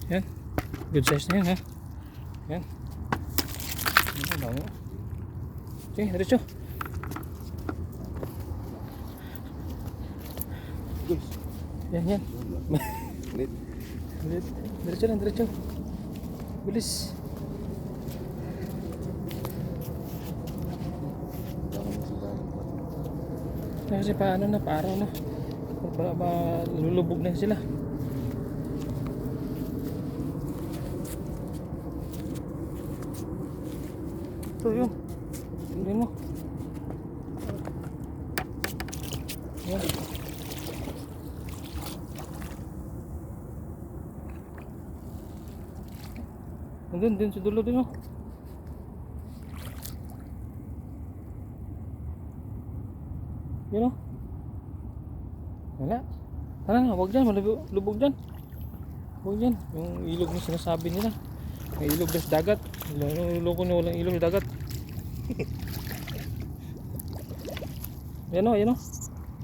Yan. Good size na yan ha. Yan. Yan, bango. Okay, diretso. Yan, yan. Diretso lang, diretso. Bilis. Kasi paano na, paaraw na. Lulubog na sila. Ito yun. Tingnan mo. Yan. Nandun din sa dulo din oh. Yan oh. Wala. Tara na, huwag dyan, malubog dyan. Huwag dyan, yung ilog na sinasabi nila. May ilog na sa dagat. Loko na walang ilog sa dagat. Yan o, yan o.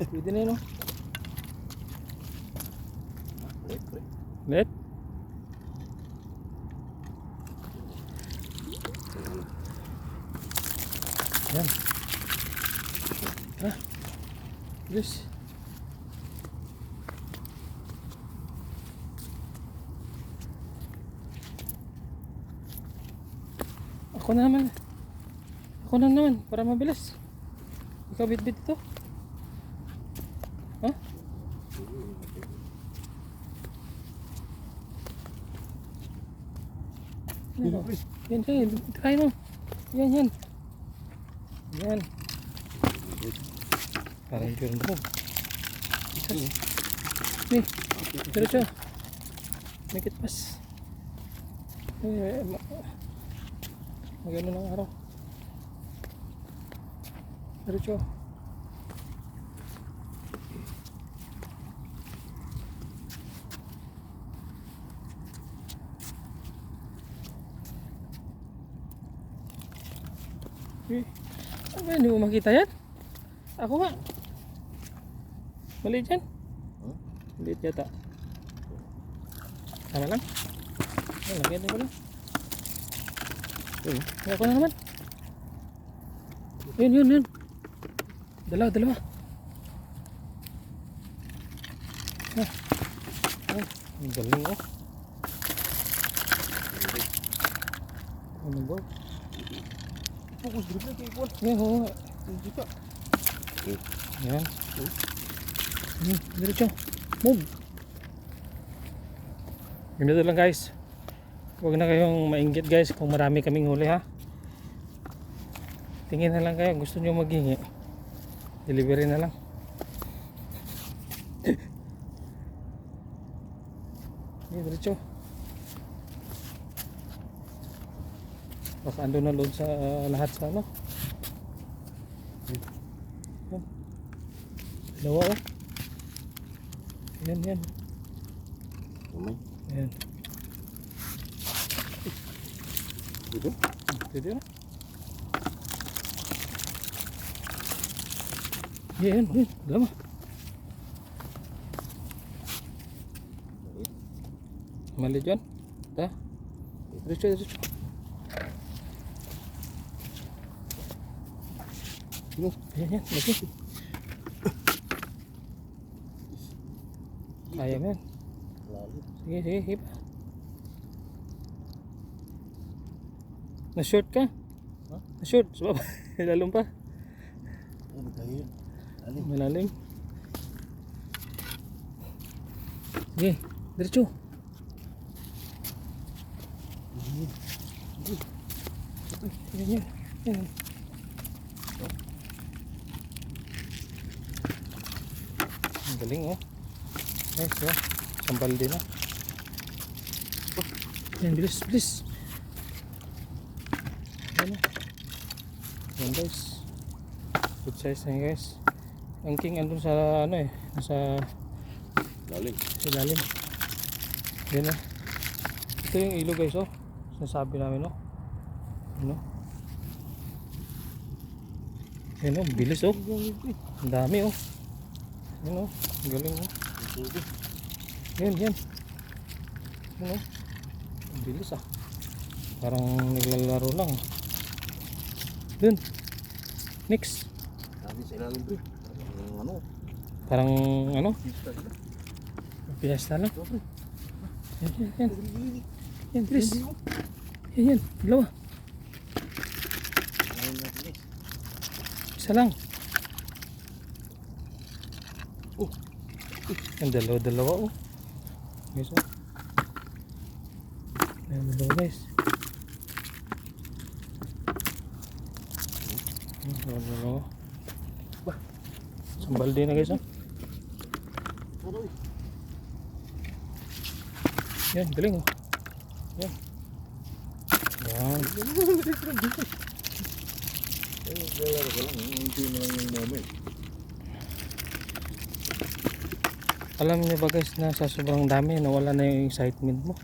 Pwede na yan o. Let. Yan. Ah. Bilis. Ako na naman. Ako na naman para mabilis. Ikaw bit-bit ito. Ha? Yan, yan. Try mo. Yan, yan. Yan. Parang yun mo. Nih, diretso. Make it pass. Magano ng araw. Diretso. Hindi mo makita yan? Ako nga. Maliit yan? Maliit yata. Sama lang? Lagyan din ko lang. Ako na naman. Yun. Dalawa. Ang galing oh. Ano ba? Fokus dulu kayak gua. Ya, ho. Juga. Ya. Diretso. Move. Ganito lang guys. Huwag na kayong mainggit guys kung marami kaming huli ha. Tingin na lang kayo, gusto nyo maghingi. Delivery na lang. Diretso. Baka ando na load sa lahat sa ano. Dalawa oh. Yan. Yan. Dito na. Yan. Dalawa. Mali dyan. Dah. Diretso. Yan. Lagi. Kaya mo yan. Sige, hipa. Na-short ka? Na-short? Sabab, lalong pa. Malalim. Sige, diretso. Yan. Ang galing oh. Nice oh. Sambal din oh. Yan, bilis. Yan guys. Good size na guys. Ang king andun sa ano eh. Nasa lalim. Yan oh. Ito yung ilog guys oh. Sinasabi namin oh. Ano? Yan oh, bilis oh. Ang dami oh. Yan oh, galing oh. Yan. Yan oh. Ang bilis ah. Parang naglalaro lang. Dun. Next. Sabi sa ilalim pre. Ano? Parang ano? Pista sila. Piyesta lang. Ito pre. Yan, yan, yan. Yan, bilis. Yan, yan. Dalawa. Ayun natin guys. Isa lang. Oh. Ang dalawa oh. Guys oh. Ayan dalawa guys. Dalawa. Bah. Isang balde na guys oh. Ano eh? Yan, galing oh. Yan. Yan. Naglalaro ko lang. Hindi mo lang yung moment. Alam niyo ba guys na sa sobrang dami nawala na yung excitement mo.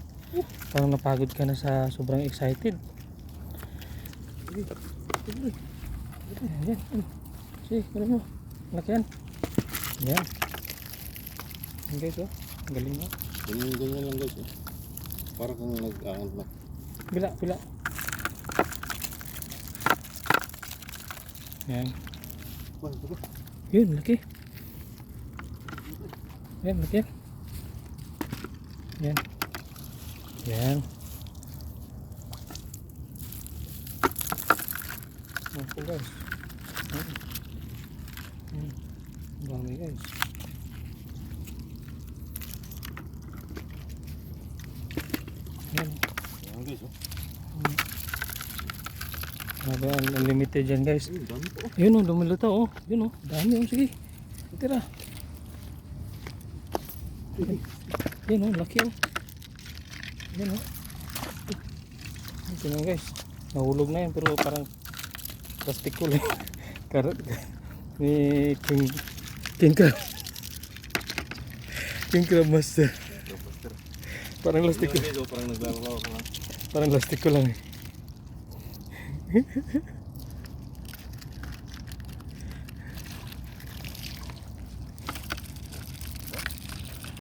Parang napagod ka na sa sobrang excited. Yan, yan. Sige, gano'n mo. Laki yan. Yan. Yan guys oh. Galing mo. Ganyan lang guys. Para kang nag-aangat na. Bila, bila. Yan. Bah, ito ba? Yun, laki. Yan, laki yan. Yan. Yan. Opo guys. Yan. Yan. Ang dami guys. Yan. Ayan guys oh. Grabe, unlimited yan guys. Ayun, dami po. Yun o, lumilita o. Yun o, dami o. Sige. Tira. Yun o, laki o. Yun o. Ito guys. Nahulog na yan pero parang plastic ko lang. Karot. Ni King Crab. King Crab Master. Buster. Parang plastic ko. Guys, oh, parang naglalaro ko lang. Parang plastic ko lang eh.